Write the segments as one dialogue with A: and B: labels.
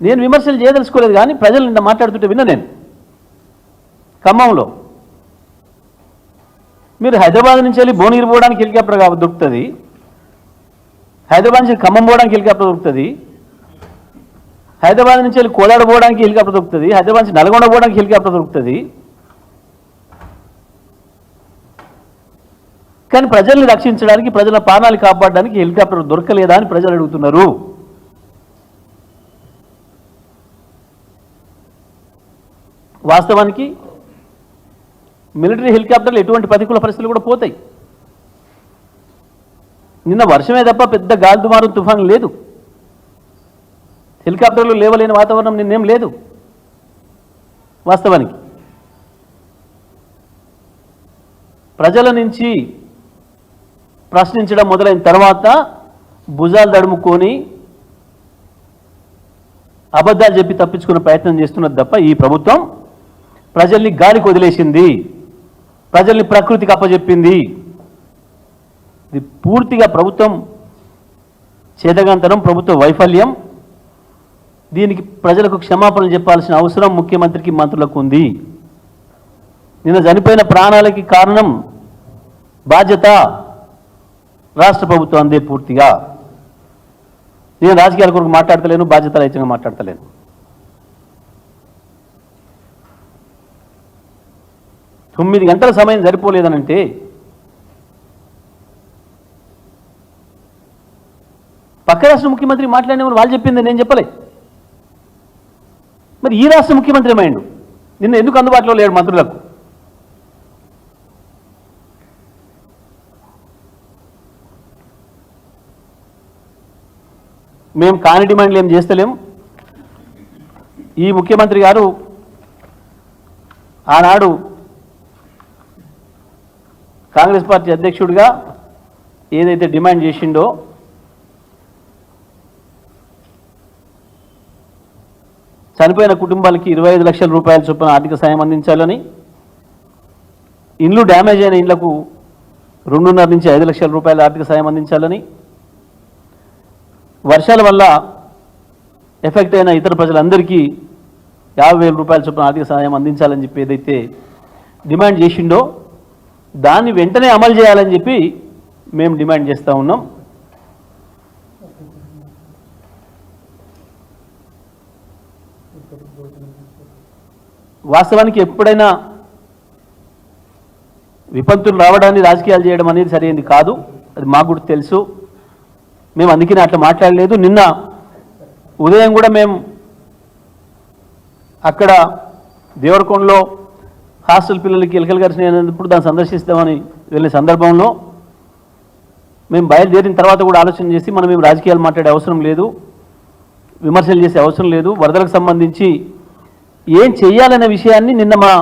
A: నేను విమర్శలు చేయదలుచుకోలేదు, కానీ ప్రజలు నిన్న మాట్లాడుతుంటే విన్నా నేను ఖమ్మంలో. మీరు హైదరాబాద్ నుంచి వెళ్ళి భువనగిరి పోవడానికి హెలికాప్టర్ దొరుకుతుంది, హైదరాబాద్ నుంచి ఖమ్మం పోవడానికి హెలికాప్టర్ దొరుకుతుంది, హైదరాబాద్ నుంచి వెళ్ళి కోదాడ పోవడానికి హెలికాప్టర్ దొరుకుతుంది, హైదరాబాద్ నుంచి నల్గొండ పోవడానికి హెలికాప్టర్ దొరుకుతుంది. కానీ ప్రజల్ని రక్షించడానికి, ప్రజల ప్రాణాలు కాపాడడానికి హెలికాప్టర్ దొరకలేదా అని ప్రజలు అడుగుతున్నారు. వాస్తవానికి మిలిటరీ హెలికాప్టర్లు ఎటువంటి ప్రతికూల పరిస్థితులు కూడా పోతాయి. నిన్న వర్షమే తప్ప పెద్ద గాలి దుమారం తుఫాను లేదు, హెలికాప్టర్లు లేవలేని వాతావరణం నిన్నేం లేదు. వాస్తవానికి ప్రజల నుంచి ప్రశ్నించడం మొదలైన తర్వాత భుజాలు దడుముకొని అబద్ధాలు చెప్పి తప్పించుకునే ప్రయత్నం చేస్తున్నది తప్ప ఈ ప్రభుత్వం ప్రజల్ని గాలికి వదిలేసింది, ప్రజల్ని ప్రకృతికి అప్పచెప్పింది. ఇది పూర్తిగా ప్రభుత్వం చేతగాంతరం, ప్రభుత్వ వైఫల్యం. దీనికి ప్రజలకు క్షమాపణలు చెప్పాల్సిన అవసరం ముఖ్యమంత్రికి, మంత్రులకు ఉంది. నిన్న చనిపోయిన ప్రాణాలకి కారణం, బాధ్యత రాష్ట్ర ప్రభుత్వం అందే పూర్తిగా. నేను రాజకీయాల కొరకు మాట్లాడతలేను, బాధ్యత రహితంగా మాట్లాడతలేను. తొమ్మిది గంటల సమయం సరిపోలేదనంటే పక్క రాష్ట్ర ముఖ్యమంత్రి మాట్లాడినప్పుడు వాళ్ళు చెప్పింది నేను చెప్పలే. మరి ఈ రాష్ట్ర ముఖ్యమంత్రి ఏమైండు? నిన్న ఎందుకు అందుబాటులో లేడు మంత్రులకు? మేము కాని డిమాండ్లు ఏం చేస్తలేం. ఈ ముఖ్యమంత్రి గారు ఆనాడు కాంగ్రెస్ పార్టీ అధ్యక్షుడిగా ఏదైతే డిమాండ్ చేసిండో చనిపోయిన కుటుంబాలకి 25 లక్షల రూపాయల చొప్పున ఆర్థిక సాయం అందించాలని, ఇండ్లు డ్యామేజ్ అయిన ఇండ్లకు 2.5 నుంచి 5 లక్షల రూపాయల ఆర్థిక సాయం అందించాలని, వర్షాల వల్ల ఎఫెక్ట్ అయిన ఇతర ప్రజలందరికీ 50,000 రూపాయల చొప్పున ఆర్థిక సాయం అందించాలని చెప్పి ఏదైతే డిమాండ్ చేసిండో దాన్ని వెంటనే అమలు చేయాలని చెప్పి మేము డిమాండ్ చేస్తూ ఉన్నాం. వాస్తవానికి ఎప్పుడైనా విపత్తులు రావడాన్ని రాజకీయాలు చేయడం అనేది సరైనది కాదు, అది మాకు కూడా తెలుసు. మేము అందుకనే అట్లా మాట్లాడలేదు. నిన్న ఉదయం కూడా మేము అక్కడ దేవరకొండలో హాస్టల్ పిల్లలకి ఎలకలు కరిచినప్పుడు దాన్ని సందర్శిస్తామని వెళ్ళే సందర్భంలో మేము బయలుదేరిన తర్వాత కూడా ఆలోచన చేసి మనం మేము రాజకీయాలు మాట్లాడే అవసరం లేదు, విమర్శలు చేసే అవసరం లేదు, వరదలకు సంబంధించి ఏం చెయ్యాలనే విషయాన్ని నిన్న మా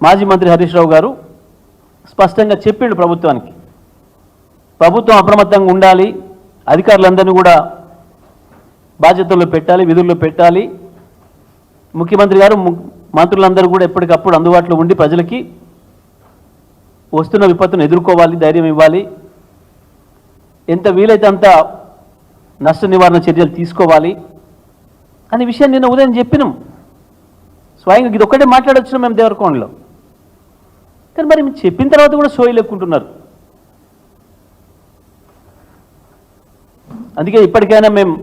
A: మాజీ మంత్రి హరీష్ రావు గారు స్పష్టంగా చెప్పిండు ప్రభుత్వానికి. ప్రభుత్వం అప్రమత్తంగా ఉండాలి, అధికారులందరినీ కూడా బాధ్యతల్లో పెట్టాలి, విధుల్లో పెట్టాలి. ముఖ్యమంత్రి గారు మంత్రులందరూ కూడా ఎప్పటికప్పుడు అందుబాటులో ఉండి ప్రజలకి వస్తున్న విపత్తును ఎదుర్కోవాలి, ధైర్యం ఇవ్వాలి, ఎంత వీలైతే అంత నష్ట నివారణ చర్యలు తీసుకోవాలి అనే విషయాన్ని నిన్న ఉదయం చెప్పినాం. స్వయంగా ఇది ఒక్కటే మాట్లాడొచ్చినాం మేము దేవరకొండలో. కానీ మరి చెప్పిన తర్వాత కూడా సోయి లెక్కుంటున్నారు. అందుకే ఇప్పటికైనా మేము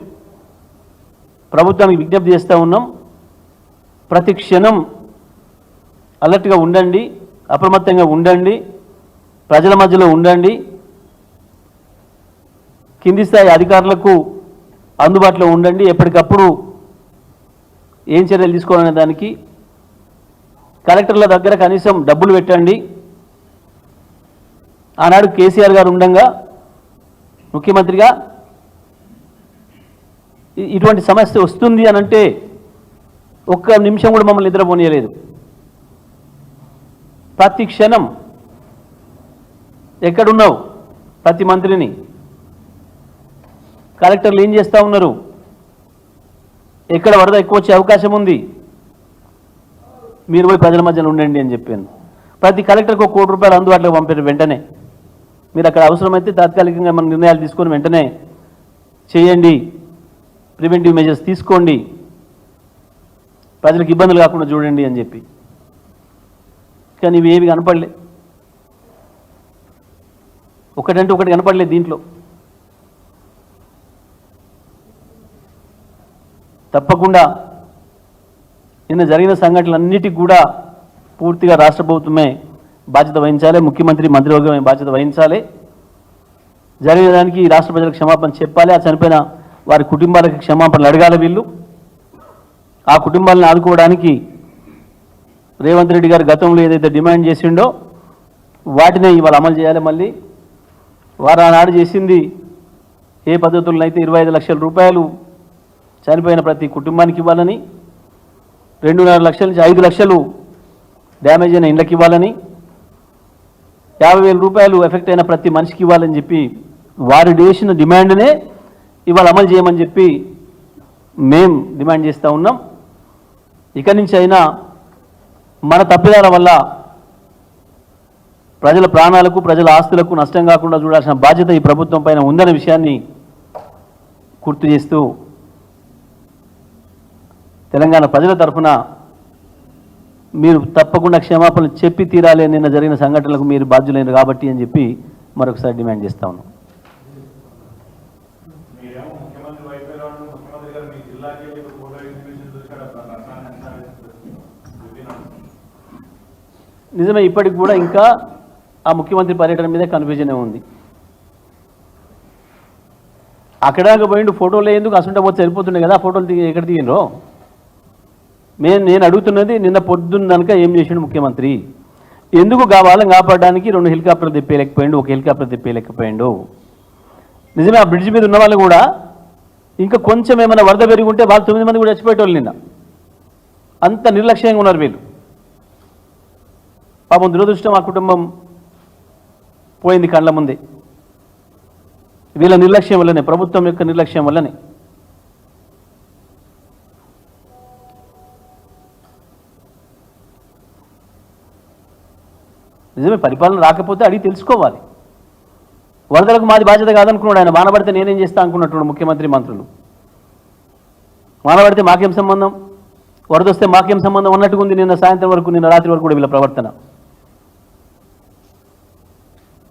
A: ప్రభుత్వానికి విజ్ఞప్తి చేస్తూ ఉన్నాం, ప్రతి క్షణం అలర్ట్గా ఉండండి, అప్రమత్తంగా ఉండండి, ప్రజల మధ్యలో ఉండండి, కింది స్థాయి అధికారులకు అందుబాటులో ఉండండి, ఎప్పటికప్పుడు ఏం చర్యలు తీసుకోవాలనే దానికి కలెక్టర్ల దగ్గర కనీసం డబ్బులు పెట్టండి. ఆనాడు కేసీఆర్ గారు ఉండగా ముఖ్యమంత్రిగా ఇటువంటి సమస్య వస్తుంది అని అంటే ఒక్క నిమిషం కూడా మమ్మల్ని నిద్రపోనీయలేదు. ప్రతి క్షణం ఎక్కడున్నావు ప్రతి మంత్రిని, కలెక్టర్లు ఏం చేస్తూ ఉన్నారు, ఎక్కడ వరద ఎక్కువ వచ్చే అవకాశం ఉంది, మీరు పోయి ప్రజల మధ్యలో ఉండండి అని చెప్పాను. ప్రతి కలెక్టర్కి 1 కోటి రూపాయలు అందుబాటులోకి పంపారు. వెంటనే మీరు అక్కడ అవసరమైతే తాత్కాలికంగా మన నిర్ణయాలు తీసుకొని వెంటనే చేయండి, ప్రివెంటివ్ మెజర్స్ తీసుకోండి, ప్రజలకు ఇబ్బందులు కాకుండా చూడండి అని చెప్పి. కానీ ఇవి ఏవి కనపడలే, ఒకటంటే ఒకటి కనపడలేదు దీంట్లో. తప్పకుండా నిన్న జరిగిన సంఘటనలన్నిటికీ కూడా పూర్తిగా రాష్ట్ర ప్రభుత్వమే బాధ్యత వహించాలి, ముఖ్యమంత్రి మంత్రివర్గమే బాధ్యత వహించాలి. జరిగిన దానికి రాష్ట్ర ప్రజలకు క్షమాపణ చెప్పాలి, ఆ చనిపోయిన వారి కుటుంబాలకు క్షమాపణలు అడగాలి వీళ్ళు. ఆ కుటుంబాలను ఆదుకోవడానికి రేవంత్ రెడ్డి గారు గతంలో ఏదైతే డిమాండ్ చేసిండో వాటినే ఇవాళ అమలు చేయాలి. మళ్ళీ వారు ఆనాడు చేసింది ఏ పద్ధతుల్లో అయితే 25 లక్షల రూపాయలు చనిపోయిన ప్రతి కుటుంబానికి ఇవ్వాలని, 2.5 లక్షల నుంచి 5 లక్షలు డ్యామేజ్ అయిన ఇండ్లకి ఇవ్వాలని, 50,000 రూపాయలు ఎఫెక్ట్ అయిన ప్రతి మనిషికి ఇవ్వాలని చెప్పి వారు చేసిన డిమాండ్నే ఇవాళ అమలు చేయమని చెప్పి మేం డిమాండ్ చేస్తూ ఉన్నాం. ఇక నుంచి అయినా మన తప్పిదాల వల్ల ప్రజల ప్రాణాలకు ప్రజల ఆస్తులకు నష్టం కాకుండా చూడాల్సిన బాధ్యత ఈ ప్రభుత్వం పైన ఉందనే విషయాన్ని గుర్తు చేస్తూ తెలంగాణ ప్రజల తరఫున మీరు తప్పకుండా క్షమాపణలు చెప్పి తీరాలి, నిన్న జరిగిన సంఘటనలకు మీరు బాధ్యులైన కాబట్టి అని చెప్పి మరొకసారి డిమాండ్ చేస్తా ఉన్నాం. నిజమే, ఇప్పటికి కూడా ఇంకా ఆ ముఖ్యమంత్రి పర్యటన మీద కన్ఫ్యూజనే ఉంది. అక్కడాక పోయిండు ఫోటోలు ఎందుకు అసంటే పోతే సరిపోతున్నాయి కదా, ఫోటోలు ఎక్కడ దిగినరో నేను అడుగుతున్నది. నిన్న పొద్దున్న కనుక ఏం చేసిండు ముఖ్యమంత్రి, ఎందుకు వాళ్ళని కాపాడడానికి 2 హెలికాప్టర్లు తెప్పేయలేకపోయిండు, 1 హెలికాప్టర్ తెప్పేయలేకపోయిండు. నిజమే, ఆ బ్రిడ్జ్ మీద ఉన్న వాళ్ళు కూడా ఇంకా కొంచెం ఏమైనా వరద పెరిగి ఉంటే వాళ్ళు 9 మంది కూడా చచ్చిపోయేటోళ్ళు. నిన్న అంత నిర్లక్ష్యంగా ఉన్నారు వీళ్ళు. పాపం దురదృష్టం, ఆ కుటుంబం పోయింది కళ్ళ ముందే. వీళ్ళ నిర్లక్ష్యం వల్లనే, ప్రభుత్వం యొక్క నిర్లక్ష్యం వల్లనే. నిజమే, పరిపాలన రాకపోతే అడిగి తెలుసుకోవాలి. వరదలకు మాది బాధ్యత కాదనుకున్నాడు ఆయన. వానబడితే నేనేం చేస్తా అనుకున్నట్టు ముఖ్యమంత్రి మంత్రులు. వానబడితే మాకేం సంబంధం, వరద వస్తే మాకేం సంబంధం అన్నట్టుగా ఉంది నిన్న సాయంత్రం వరకు, నిన్న రాత్రి వరకు కూడా వీళ్ళ ప్రవర్తన.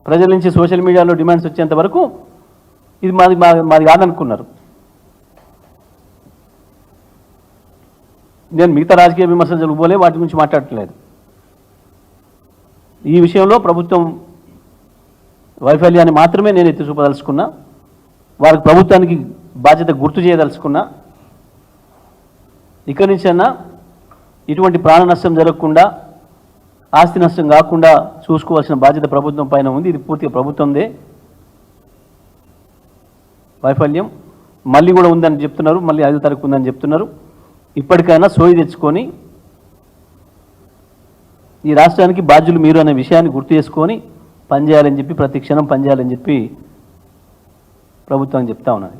A: ప్రజల నుంచి సోషల్ మీడియాలో డిమాండ్స్ వచ్చేంత వరకు ఇది మాది కాదనుకున్నారు. నేను మిగతా రాజకీయ విమర్శలు పోలే, వాటి గురించి మాట్లాడట్లేదు. ఈ విషయంలో ప్రభుత్వం వైఫల్యాన్ని మాత్రమే నేను ఎత్తి చూపదలుచుకున్నా, వారికి ప్రభుత్వానికి బాధ్యత గుర్తు చేయదలుచుకున్నా. ఇక్కడి నుంచైనా ఇటువంటి ప్రాణ నష్టం జరగకుండా, ఆస్తి నష్టం కాకుండా చూసుకోవాల్సిన బాధ్యత ప్రభుత్వం పైన ఉంది. ఇది పూర్తిగా ప్రభుత్వందే వైఫల్యం. మళ్ళీ కూడా ఉందని చెప్తున్నారు, మళ్ళీ 5వ తారీఖు ఉందని చెప్తున్నారు. ఇప్పటికైనా సోయి తెచ్చుకొని ఈ రాష్ట్రానికి బాధ్యులు మీరు అనే విషయాన్ని గుర్తు చేసుకొని పనిచేయాలని చెప్పి, ప్రతి క్షణం పనిచేయాలని చెప్పి ప్రభుత్వం చెప్తా ఉన్నది.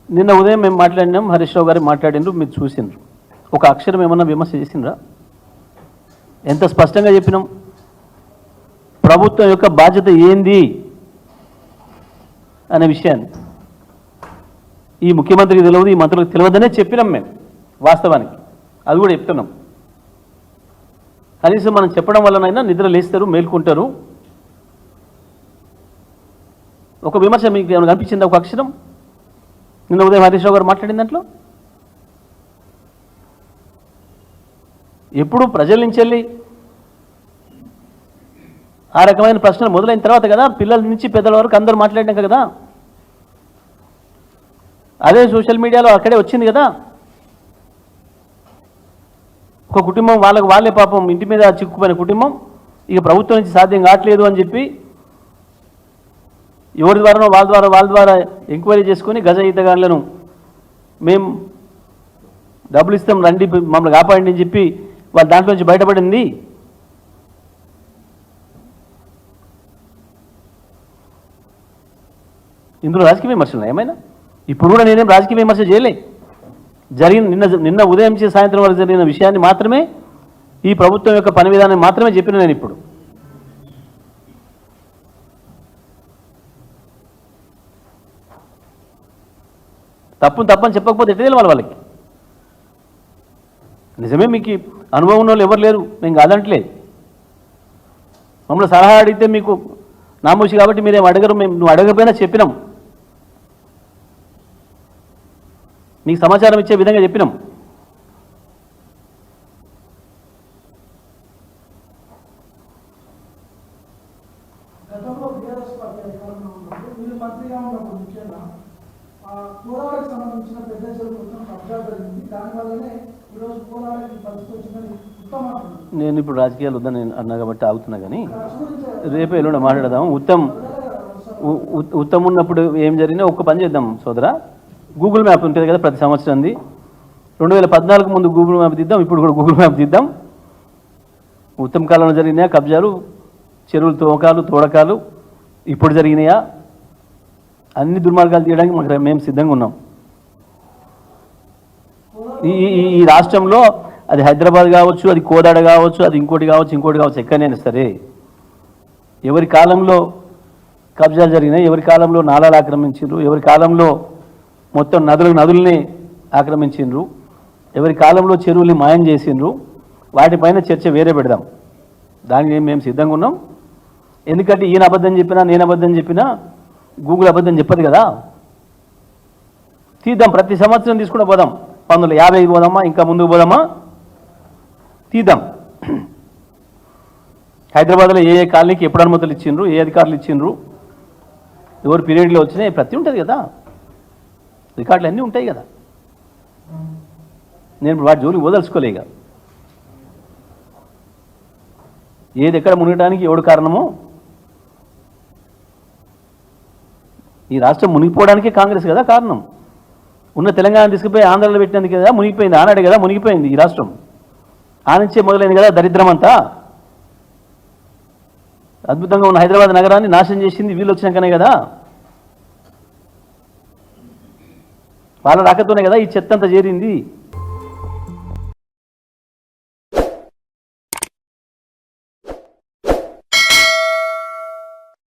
A: నిన్న ఉదయం మేము మాట్లాడినాం, హరీష్ రావు గారు మాట్లాడినారు, మీరు చూసినారు. ఒక అక్షరం ఏమన్నా విమర్శ చేసిండ్రా? ఎంత స్పష్టంగా చెప్పినాం, ప్రభుత్వం యొక్క బాధ్యత ఏంది అనే విషయాన్ని. ఈ ముఖ్యమంత్రికి తెలియదు, ఈ మంత్రులకు తెలియదనే చెప్పినాం మేము. వాస్తవానికి అది కూడా చెప్తున్నాం. కనీసం మనం చెప్పడం వల్లనైనా నిద్ర లేస్తారు, మేల్కుంటారు. ఒక విమర్శ మీకు ఏమైనా కనిపించిందా? ఒక అక్షరం నిన్న ఉదయం హరీష్ రావు గారు మాట్లాడిన దాంట్లో ఎప్పుడు ప్రజల నుంచి వెళ్ళి ఆ రకమైన ప్రశ్నలు మొదలైన తర్వాత కదా, పిల్లల నుంచి పెద్దల వరకు అందరూ మాట్లాడినాక కదా, అదే సోషల్ మీడియాలో అక్కడే వచ్చింది కదా. ఒక కుటుంబం వాళ్ళే పాపం ఇంటి మీద చిక్కుపోయిన కుటుంబం, ఇక ప్రభుత్వం నుంచి సాధ్యం కావట్లేదు అని చెప్పి ఎవరి ద్వారానో వాళ్ళ ద్వారా ఎంక్వైరీ చేసుకొని గజ ఈతగాళ్లను మేము డబ్బులు ఇస్తాం రండి మమ్మల్ని కాపాడండి అని చెప్పి వాళ్ళు దాంట్లో నుంచి బయటపడింది. ఇందులో రాజకీయ విమర్శలు ఏమైనా? ఇప్పుడు కూడా నేనేం రాజకీయ విమర్శ చేయలే. నిన్న ఉదయం నుంచి సాయంత్రం వరకు జరిగిన విషయాన్ని మాత్రమే ఈ ప్రభుత్వం యొక్క పని విధానం మాత్రమే చెప్పిన నేను ఇప్పుడు. తప్పని చెప్పకపోతే ఎట్లా తెలియాలి వాళ్ళకి? నిజమే, మీకు అనుభవం ఉన్న వాళ్ళు ఎవరు లేరు, మేము కాదంటలేదు. మమ్మల్ని సలహా అడిగితే మీకు నామోషి కాబట్టి మీరేం అడగరు, నువ్వు అడగకపోయినా చెప్పినాం, మీకు సమాచారం ఇచ్చే విధంగా చెప్పినాం. నేను ఇప్పుడు రాజకీయాలు వద్దని అన్నా కాబట్టి ఆగుతున్నా, కానీ రేపు ఎల్లుండి మాట్లాడదాం. ఉత్తమ్ ఉన్నప్పుడు ఏం జరిగినా ఒక్క పని చేద్దాం సోదరా. గూగుల్ మ్యాప్ ఉంటుంది కదా ప్రతి సంవత్సరంది, 2014 ముందు గూగుల్ మ్యాప్ తీద్దాం, ఇప్పుడు కూడా గూగుల్ మ్యాప్ తీద్దాం. ఉత్తమ్ కాలంలో జరిగినాయా కబ్జాలు, చెరువులు తోడకాలు ఇప్పుడు జరిగినాయా, అన్ని దుర్మార్గాలు తీయడానికి మేము సిద్ధంగా ఉన్నాం. ఈ రాష్ట్రంలో అది హైదరాబాద్ కావచ్చు, అది కోదాడ కావచ్చు, అది ఇంకోటి కావచ్చు, ఎక్కడైనా సరే ఎవరి కాలంలో కబ్జాలు జరిగినాయి, ఎవరి కాలంలో నాలాలు ఆక్రమించారు, ఎవరి కాలంలో మొత్తం నదుల్ని ఆక్రమించిండ్రు, ఎవరి కాలంలో చెరువుల్ని మాయం చేసిండ్రు, వాటిపైన చర్చ వేరే పెడదాం. దానికి మేము సిద్ధంగా ఉన్నాం. ఎందుకంటే ఈయన అబద్ధం చెప్పినా నేను అబద్ధం చెప్పినా గూగుల్ అబద్ధం చెప్పదు కదా. తీద్దాం, ప్రతి సంవత్సరం తీసుకుంటూ పోదాం. 1950 పోదామా, ఇంకా ముందుకు పోదామా, తీద్దాం. హైదరాబాద్లో ఏ కాలనీకి ఎప్పుడు అనుమతులు ఇచ్చిండ్రు, ఏ అధికారులు ఇచ్చిండ్రు, ఎవరు పీరియడ్లో వచ్చినాయి, ప్రతి ఉంటుంది కదా, రికార్డులు అన్నీ ఉంటాయి కదా. నేను వాటి జోలికి వదలుచుకోలేక ఏది ఎక్కడ మునిగడానికి ఎవడు కారణమో, ఈ రాష్ట్రం మునిగిపోవడానికే కాంగ్రెస్ కదా కారణం. ఉన్న తెలంగాణ తీసుకుపోయి ఆంధ్రలో పెట్టినందుకు కదా మునిగిపోయింది, ఆనాడే కదా మునిగిపోయింది ఈ రాష్ట్రం. ఆ నుంచే మొదలైంది కదా దరిద్రం అంతా. అద్భుతంగా ఉన్న హైదరాబాద్ నగరాన్ని నాశనం చేసింది వీళ్ళు వచ్చినాకనే కదా, వాళ్ళ రాకతోనే కదా ఈ చెత్త అంతా చేరింది.